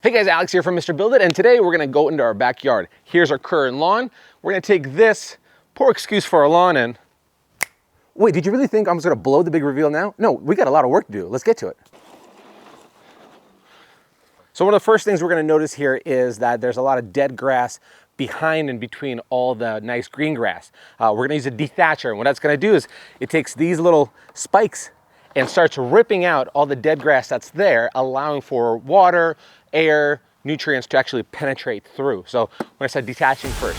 Hey guys, Alex here from Mr. Build It, and today we're gonna go into our backyard. Here's our current lawn. We're gonna take this poor excuse for our lawn and... Wait, did you really think I'm just gonna blow the big reveal now? No, we got a lot of work to do. Let's get to it. So one of the first things we're gonna notice here is that there's a lot of dead grass behind and between all the nice green grass. We're gonna use a dethatcher, and what that's gonna do is it takes these little spikes and starts ripping out all the dead grass that's there, allowing for water, air, nutrients to actually penetrate through. So we're gonna start detaching first.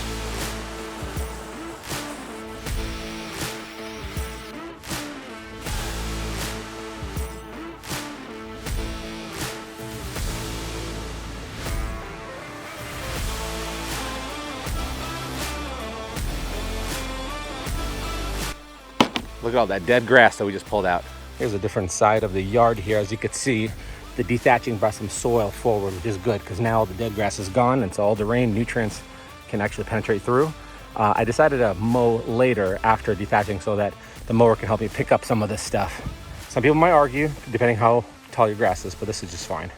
Look at all that dead grass that we just pulled out. Here's a different side of the yard here. As you can see, the dethatching brought some soil forward, which is good because now all the dead grass is gone, and so all the rain nutrients can actually penetrate through. I decided to mow later after dethatching so that the mower can help me pick up some of this stuff. Some people might argue, depending how tall your grass is, but this is just fine.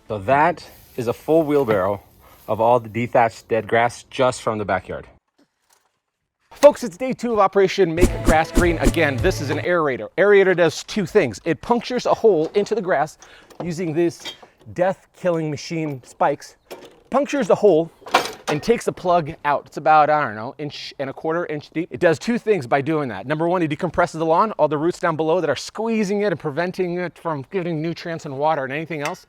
So that is a full wheelbarrow of all the dethatched dead grass just from the backyard. Folks, it's day 2 of Operation Make Grass Green. Again, this is an aerator. Aerator does 2 things. It punctures a hole into the grass using this death-killing machine spikes, punctures the hole and takes the plug out. It's about, I don't know, 1.25 inch deep. It does 2 things by doing that. Number 1, it decompresses the lawn, all the roots down below that are squeezing it and preventing it from getting nutrients and water and anything else.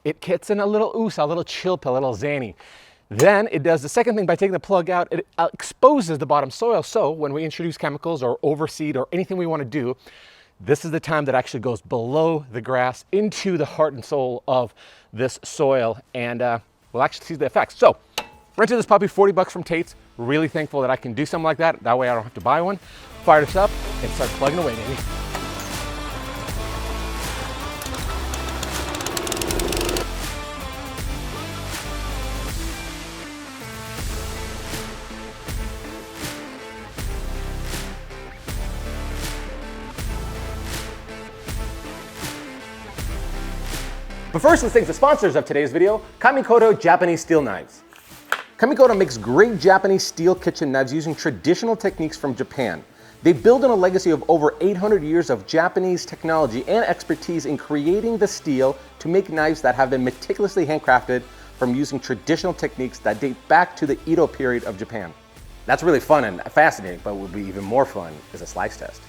It gets in a little ooze, a little chill pill, a little zany. Then it does the second thing by taking the plug out. It exposes the bottom soil. So when we introduce chemicals or overseed or anything we want to do, this is the time that actually goes below the grass into the heart and soul of this soil, and we'll actually see the effects. So rented this puppy, 40 bucks from Tate's. Really thankful that I can do something like that. That way I don't have to buy one. Fire this up and start plugging away, baby. But first, let's thank the sponsors of today's video, Kamikoto Japanese Steel Knives. Kamikoto makes great Japanese steel kitchen knives using traditional techniques from Japan. They build on a legacy of over 800 years of Japanese technology and expertise in creating the steel to make knives that have been meticulously handcrafted from using traditional techniques that date back to the Edo period of Japan. That's really fun and fascinating, but what would be even more fun is a slice test.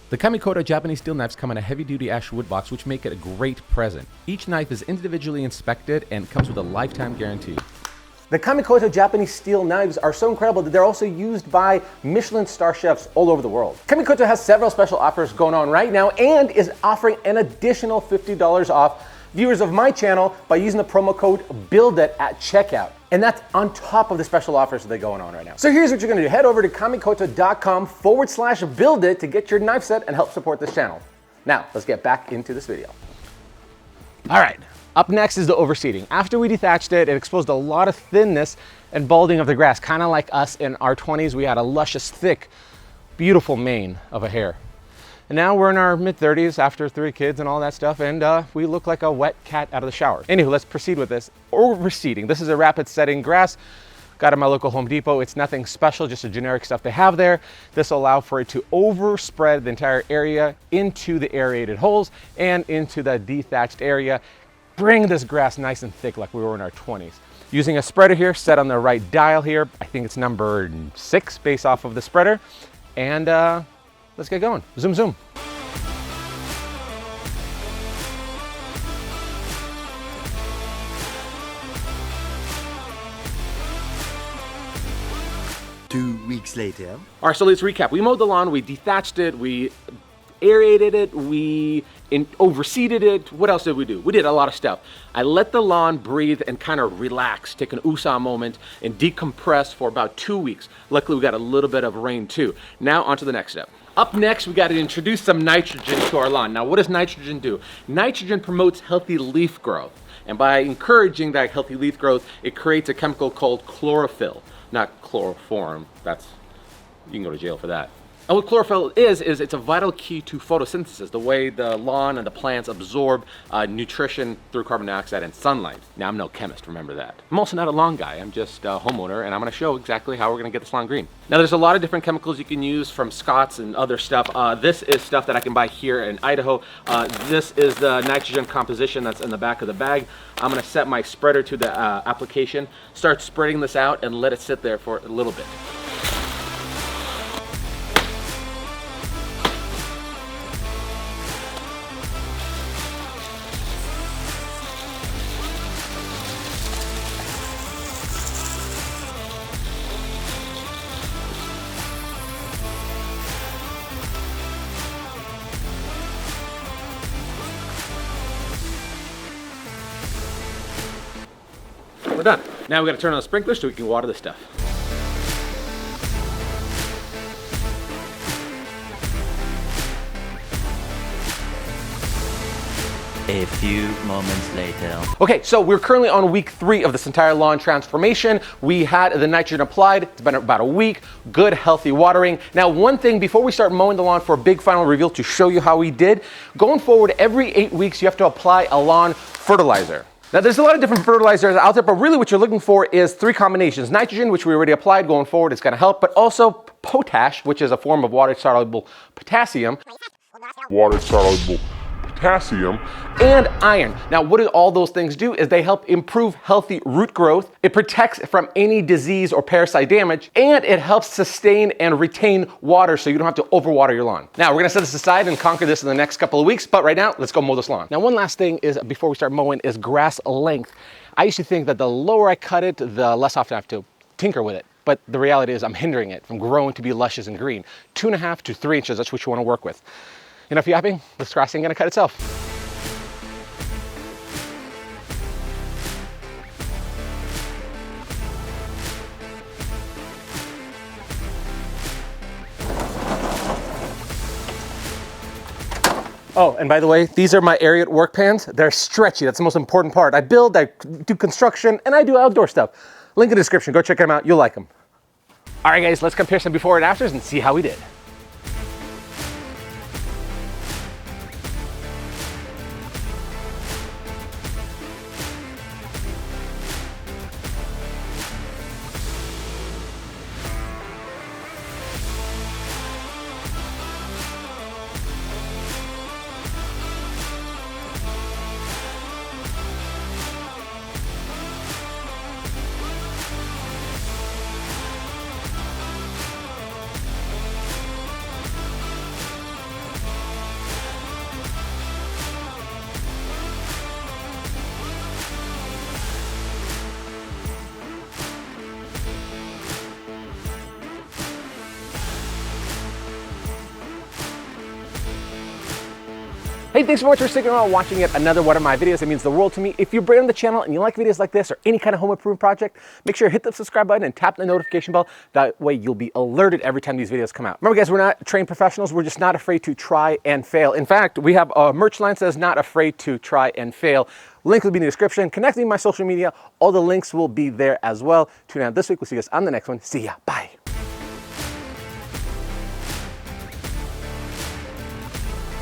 The Kamikoto Japanese steel knives come in a heavy-duty ash wood box, which make it a great present. Each knife is individually inspected and comes with a lifetime guarantee. The Kamikoto Japanese steel knives are so incredible that they're also used by Michelin star chefs all over the world. Kamikoto has several special offers going on right now and is offering an additional $50 off viewers of my channel by using the promo code BUILDIT at checkout. And that's on top of the special offers that are going on right now. So here's what you're gonna do. Head over to kamikoto.com/buildit to get your knife set and help support this channel. Now, let's get back into this video. All right, up next is the overseeding. After we dethatched it, it exposed a lot of thinness and balding of the grass, kind of like us in our 20s. We had a luscious, thick, beautiful mane of a hair. And now we're in our mid-30s after 3 kids and all that stuff, and we look like a wet cat out of the shower. Anywho, let's proceed with this. Overseeding. This is a rapid setting grass. Got it at my local Home Depot. It's nothing special, just a generic stuff they have there. This will allow for it to overspread the entire area into the aerated holes and into the dethatched area, bring this grass nice and thick like we were in our 20s. Using a spreader here, set on the right dial here. I think it's number 6 based off of the spreader. And let's get going. Zoom, zoom. Weeks later. All right, so let's recap. We mowed the lawn, we dethatched it, we aerated it, we overseeded it. What else did we do? We did a lot of stuff. I let the lawn breathe and kind of relax, take an USA moment and decompress for about 2 weeks. Luckily, we got a little bit of rain too. Now on to the next step. Up next, we got to introduce some nitrogen to our lawn. Now, what does nitrogen do? Nitrogen promotes healthy leaf growth. And by encouraging that healthy leaf growth, it creates a chemical called chlorophyll. Not chloroform, you can go to jail for that. And what chlorophyll is it's a vital key to photosynthesis, the way the lawn and the plants absorb nutrition through carbon dioxide and sunlight. Now, I'm no chemist, remember that. I'm also not a lawn guy, I'm just a homeowner, and I'm gonna show exactly how we're gonna get this lawn green. Now, there's a lot of different chemicals you can use from Scott's and other stuff. This is stuff that I can buy here in Idaho. This is the nitrogen composition that's in the back of the bag. I'm gonna set my spreader to the application, start spreading this out, and let it sit there for a little bit. We're done. Now we got to turn on the sprinkler so we can water this stuff. A few moments later. Okay, so we're currently on week 3 of this entire lawn transformation. We had the nitrogen applied. It's been about a week. Good, healthy watering. Now, one thing before we start mowing the lawn for a big final reveal to show you how we did, going forward, every 8 weeks, you have to apply a lawn fertilizer. Now, there's a lot of different fertilizers out there, but really what you're looking for is 3 combinations. Nitrogen, which we already applied. Going forward, it's going to help, but also potash, which is a form of water-soluble potassium. And iron. Now, what do all those things do is they help improve healthy root growth. It protects from any disease or parasite damage, and it helps sustain and retain water so you don't have to overwater your lawn. Now, we're gonna set this aside and conquer this in the next couple of weeks, but right now, let's go mow this lawn. Now, one last thing is before we start mowing is grass length. I used to think that the lower I cut it, the less often I have to tinker with it. But the reality is I'm hindering it from growing to be luscious and green. 2.5 to 3 inches, that's what you wanna work with. Enough yapping, this grass ain't gonna cut itself. Oh, and by the way, these are my Aerator work pans. They're stretchy, that's the most important part. I build, I do construction, and I do outdoor stuff. Link in the description, go check them out, you'll like them. All right guys, let's compare some before and afters and see how we did. Hey, thanks so much for sticking around watching yet another one of my videos. It means the world to me. If you're brand new on the channel and you like videos like this or any kind of home improvement project, make sure you hit the subscribe button and tap the notification bell. That way you'll be alerted every time these videos come out. Remember guys, we're not trained professionals. We're just not afraid to try and fail. In fact, we have a merch line that says not afraid to try and fail. Link will be in the description. Connect me to my social media. All the links will be there as well. Tune out this week. We'll see you guys on the next one. See ya. Bye.